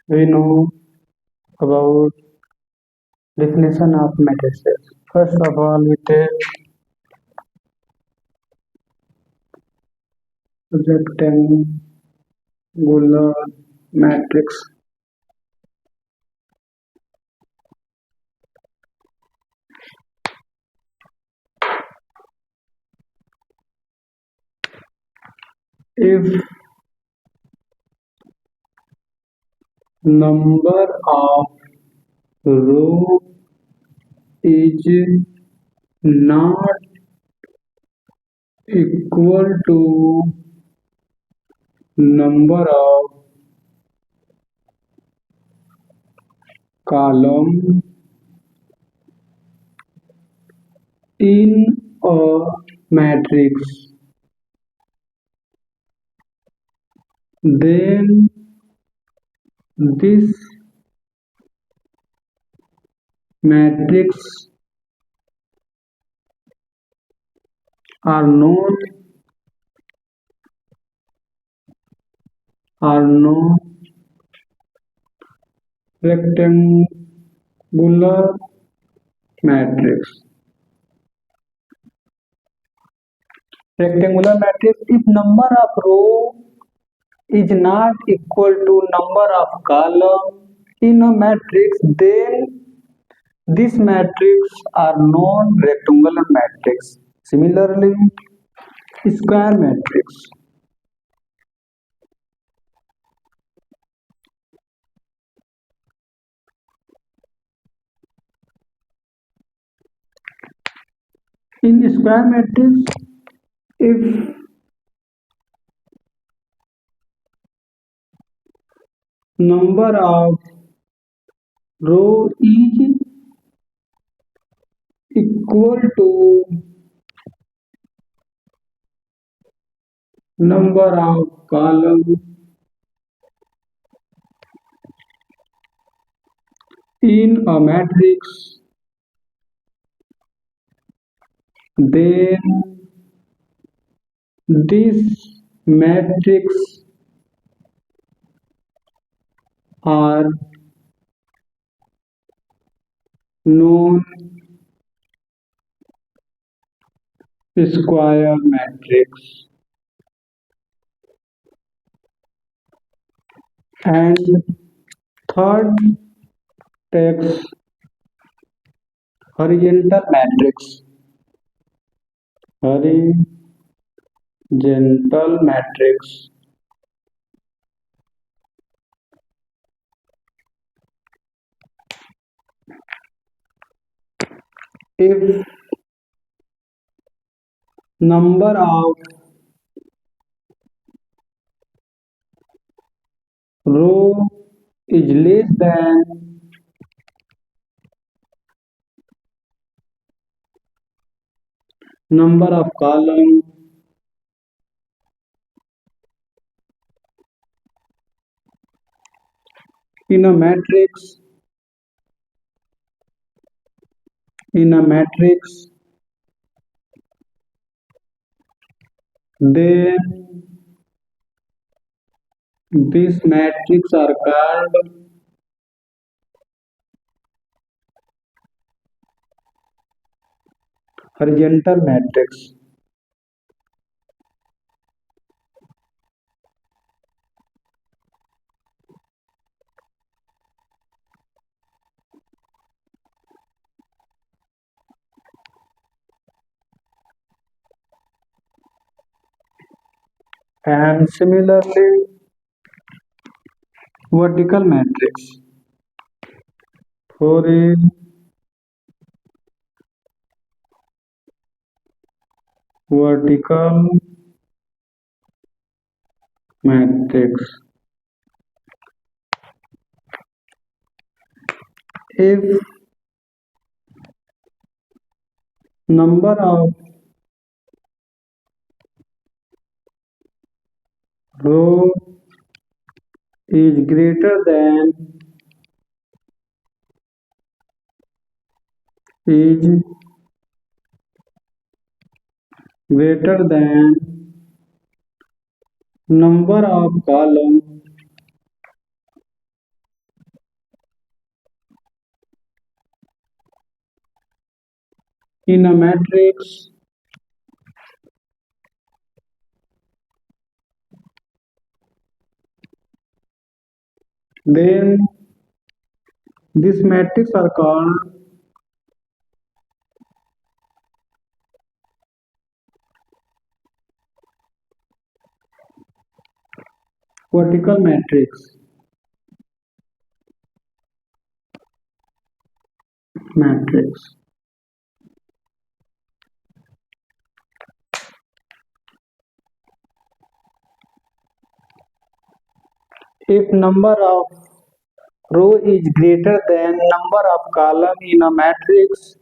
we know about definition of matrices. First of all, we take rectangular matrix. If number of row is not equal to number of column in a matrix, then this matrix are known rectangular matrix. Rectangular matrix, if number of row is not equal to number of column in a matrix, then this matrix are known rectangular matrix. Similarly, square matrix. In square matrix, if number of row is equal to number of column in a matrix, then this matrix are known square matrix. And third takes horizontal matrix. Horizontal matrix. If number of row is less than number of column in a matrix, then this matrix are called horizontal matrix. And similarly, vertical matrix. Vertical matrix. If number of row is greater than number of column in a matrix, then this matrix are called vertical matrix. If number of row is greater than number of column in a matrix,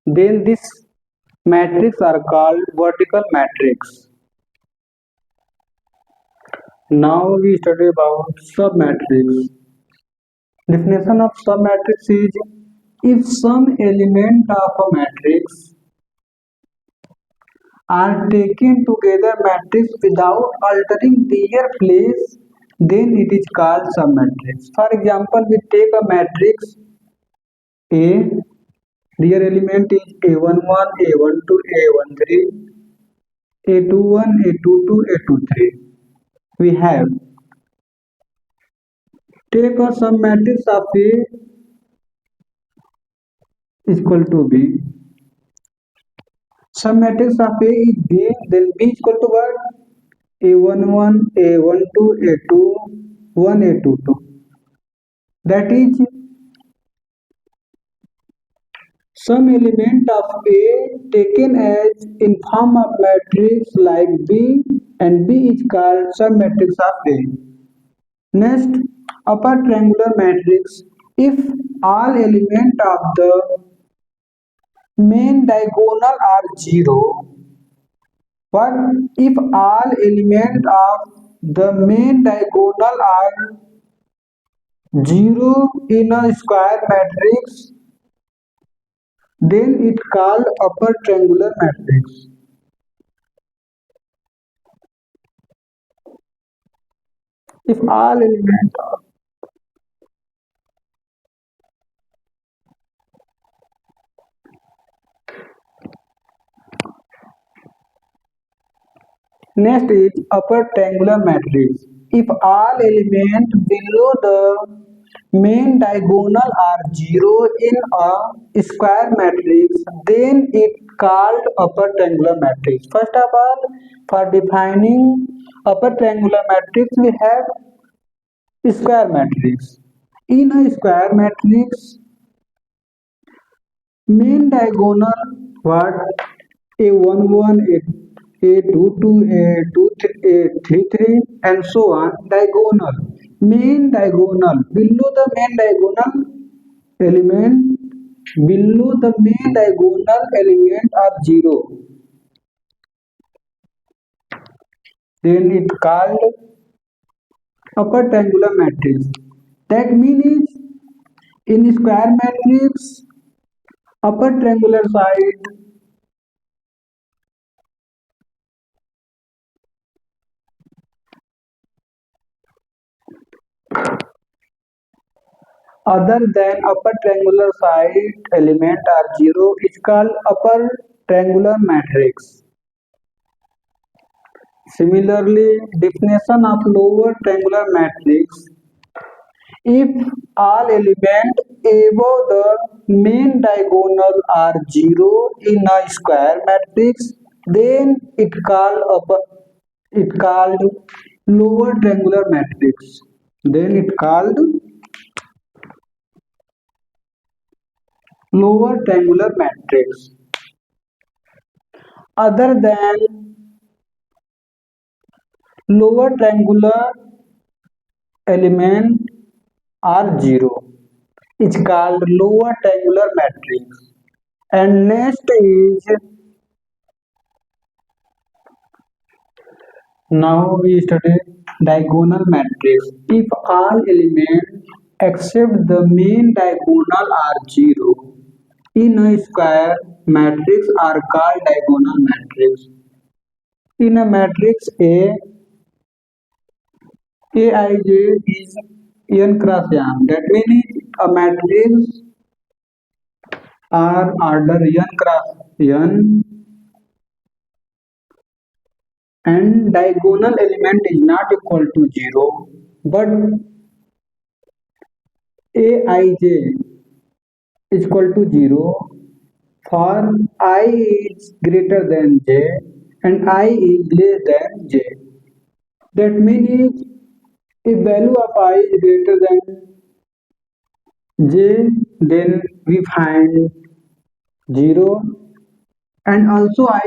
then this matrix are called vertical matrix. Now we study about submatrix. Definition of submatrix is if some element of a matrix are taken together matrix without altering their place, then it is called submatrix. For example, we take a matrix A, their element is A11, A12, A13, A21, A22, A23. We have take a submatrix of A is equal to B. Submatrix of A is B, then B is equal to what? A11, A12, A21, A22. That is some element of A taken as in form of matrix like B, and B is called submatrix of A. Next, upper triangular matrix. If all elements of the main diagonal are 0, what if all elements of the main diagonal are 0 in a square matrix, then it called upper triangular matrix. If all elements are Next is upper triangular matrix. If all elements below the main diagonal are 0 in a square matrix, then it called upper triangular matrix. First of all, for defining upper triangular matrix, we have square matrix. In a square matrix, main diagonal what A11, A22, A33 and so on. Diagonal. Main diagonal. Element below the main diagonal element are 0. Then it called upper triangular matrix. That means in square matrix upper triangular side other than upper triangular side element are 0 is called upper triangular matrix. Similarly, definition of lower triangular matrix. If all elements above the main diagonal are 0 in a square matrix, then it called lower triangular matrix. Then it called lower triangular matrix. Other than lower triangular element are 0 is called lower triangular matrix. And next is now we study diagonal matrix. If all elements except the main diagonal are 0 in a square matrix are called diagonal matrix. In a matrix Aij is n cross n. That means a matrix are order n cross n, and diagonal element is not equal to 0, but aij is equal to 0 for I is greater than j and I is less than j. That means if value of I is greater than j, then we find 0, and also I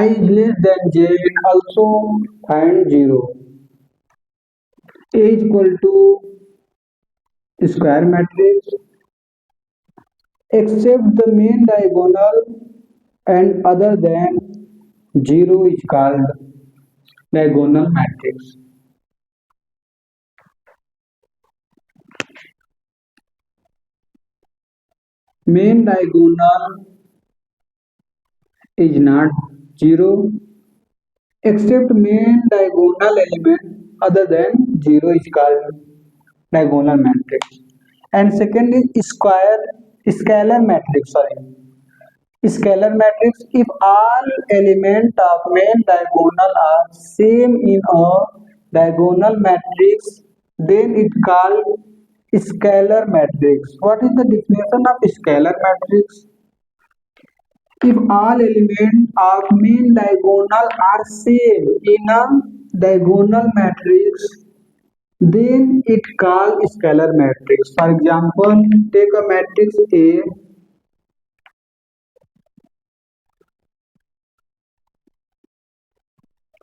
is less than j and also find 0. A is equal to square matrix except the main diagonal and other than 0 is called diagonal matrix. Main diagonal is not 0 except main diagonal element other than 0 is called diagonal matrix. And second is scalar matrix. Sorry, scalar matrix. If all elements of main diagonal are same in a diagonal matrix, then it called scalar matrix. What is the definition of scalar matrix? If all elements of main diagonal are same in a diagonal matrix, then it called scalar matrix. For example, take a matrix A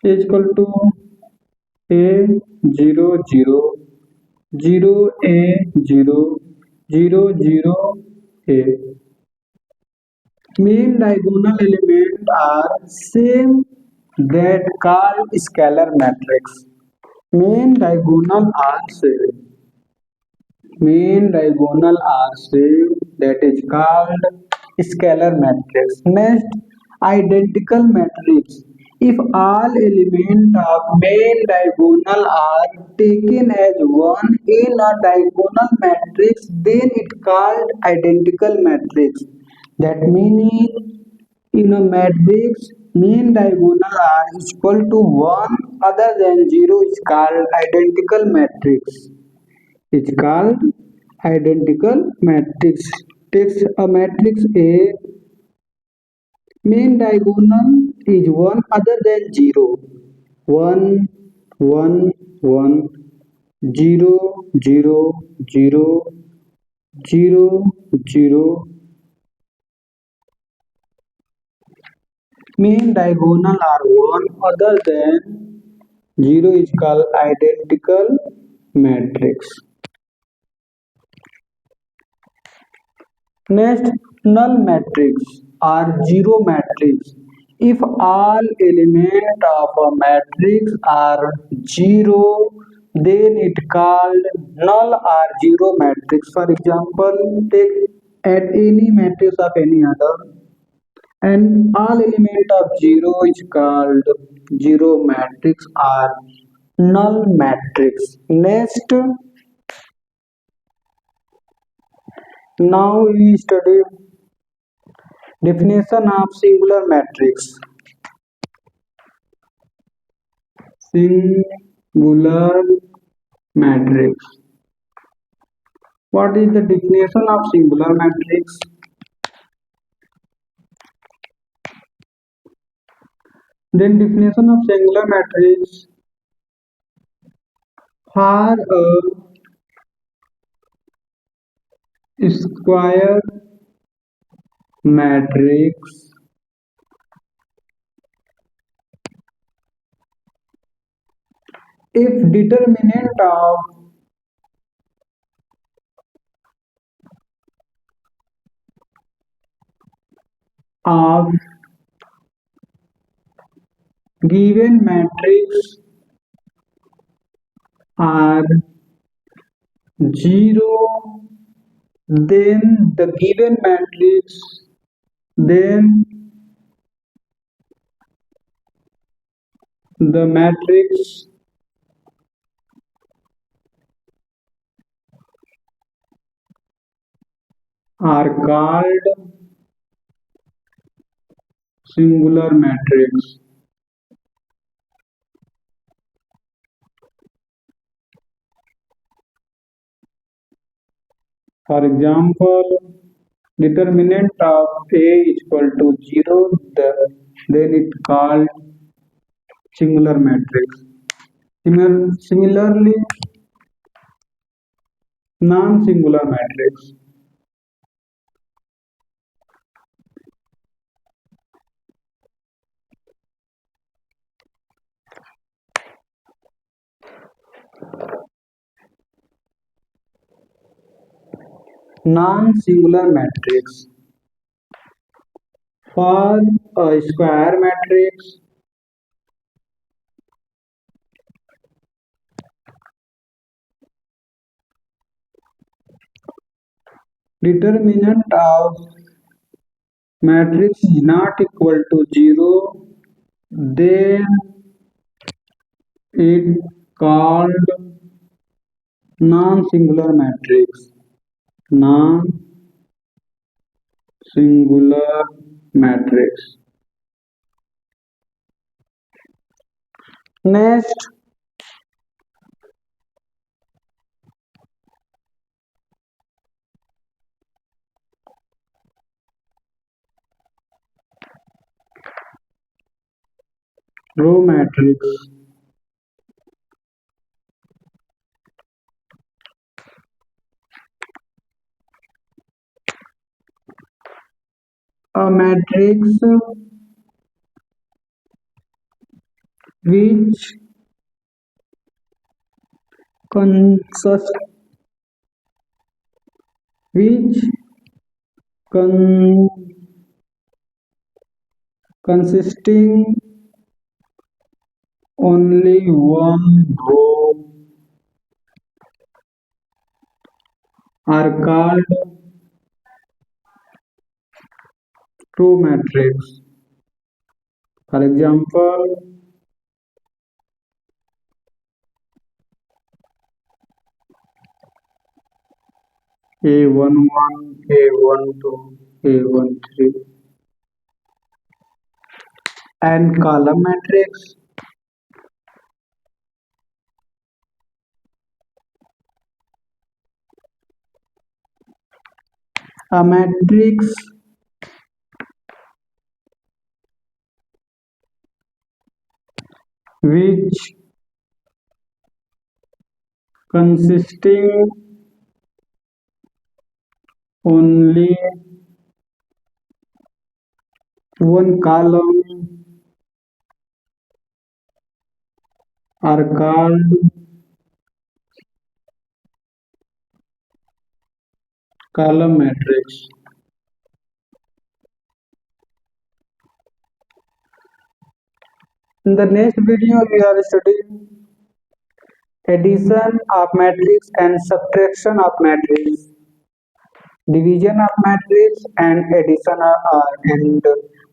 is equal to A 0 0 0 A 0 0 0 A. Main diagonal elements are same, that called scalar matrix. Main diagonal are same. Main diagonal are same, that is called scalar matrix. Next, identical matrix. If all elements of main diagonal are taken as one in a diagonal matrix, then it called identical matrix. That meaning in a matrix, main diagonal are equal to 1 other than 0 is called identical matrix. Is called identical matrix. Takes a matrix A, main diagonal is 1 other than 0. 1, 1, 1, 0, 0, 0, 0, 0. Main diagonal are 1 other than 0 is called identical matrix. Next, null matrix or zero matrix. If all elements of a matrix are zero, then it called null or zero matrix. For example, take at any matrix of any other, and all element of zero is called zero matrix or null matrix. Next, now we study definition of singular matrix. Singular matrix. What is the definition of singular matrix? Then definition of singular matrix: for a square matrix if determinant of given matrix are 0, then the given matrix then the matrix are called singular matrix. For example, determinant of A is equal to 0, then it called singular matrix. Similarly, non-singular matrix. Non-singular matrix. For a square matrix, determinant of matrix is not equal to 0, then it called non-singular matrix. Non-singular matrix. Next, row matrix. A matrix which consists which con, consisting only one row are called row matrix. For example, A11, A12, A13, and column matrix. A matrix which consisting only one column are called column matrix. In the next video, we are studying addition of matrix and subtraction of matrix, division of matrix and addition and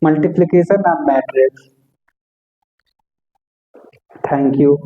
multiplication of matrix. Thank you.